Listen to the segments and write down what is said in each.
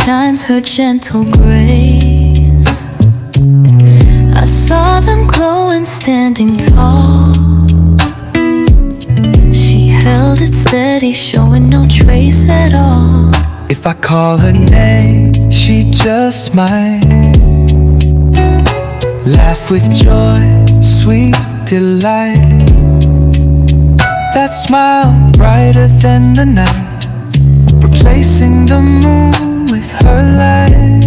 shines her gentle grace. I saw them glowing, standing tall. She held it steady, showing no trace at all. If I call her name, she just might laugh with joy, sweet delight. That smile brighter than the night, replacing the moon with her light.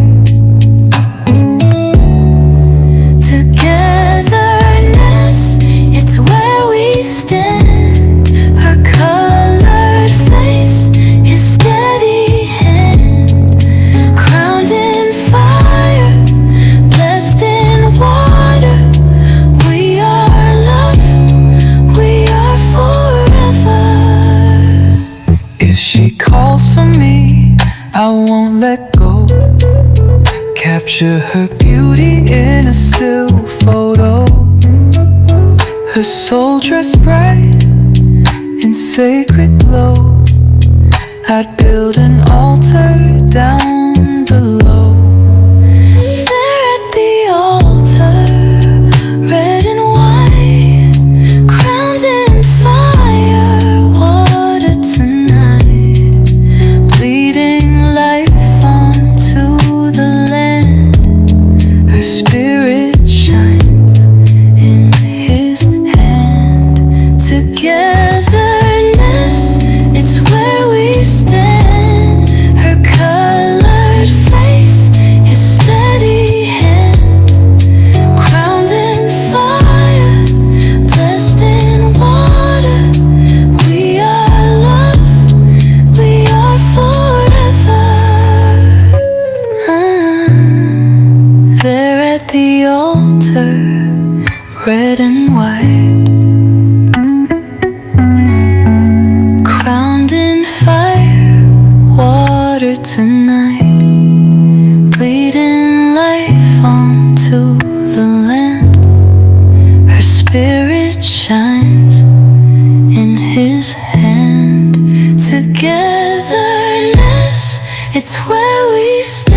Togetherness, it's where we stand. Her colored face, his steady hand, crowned in fire, blessed in water. We are love, we are forever. If she calls for me, I won't let go. Capture her beauty in a still photo. Her soul dressed bright in sacred glow. I'd build an altar down below. There at the altar, red and white, crowned in fire, water tonight, bleeding life onto the land. Her spirit shines in his hand. Togetherness, it's where we stand. Her colored face, his steady hand, crowned in fire, blessed in water. We are love, we are forever. There at the altar, red and white, crowned in fire, water tonight, bleeding life onto the land. Her spirit shines in his hand. Togetherness, it's where we stand.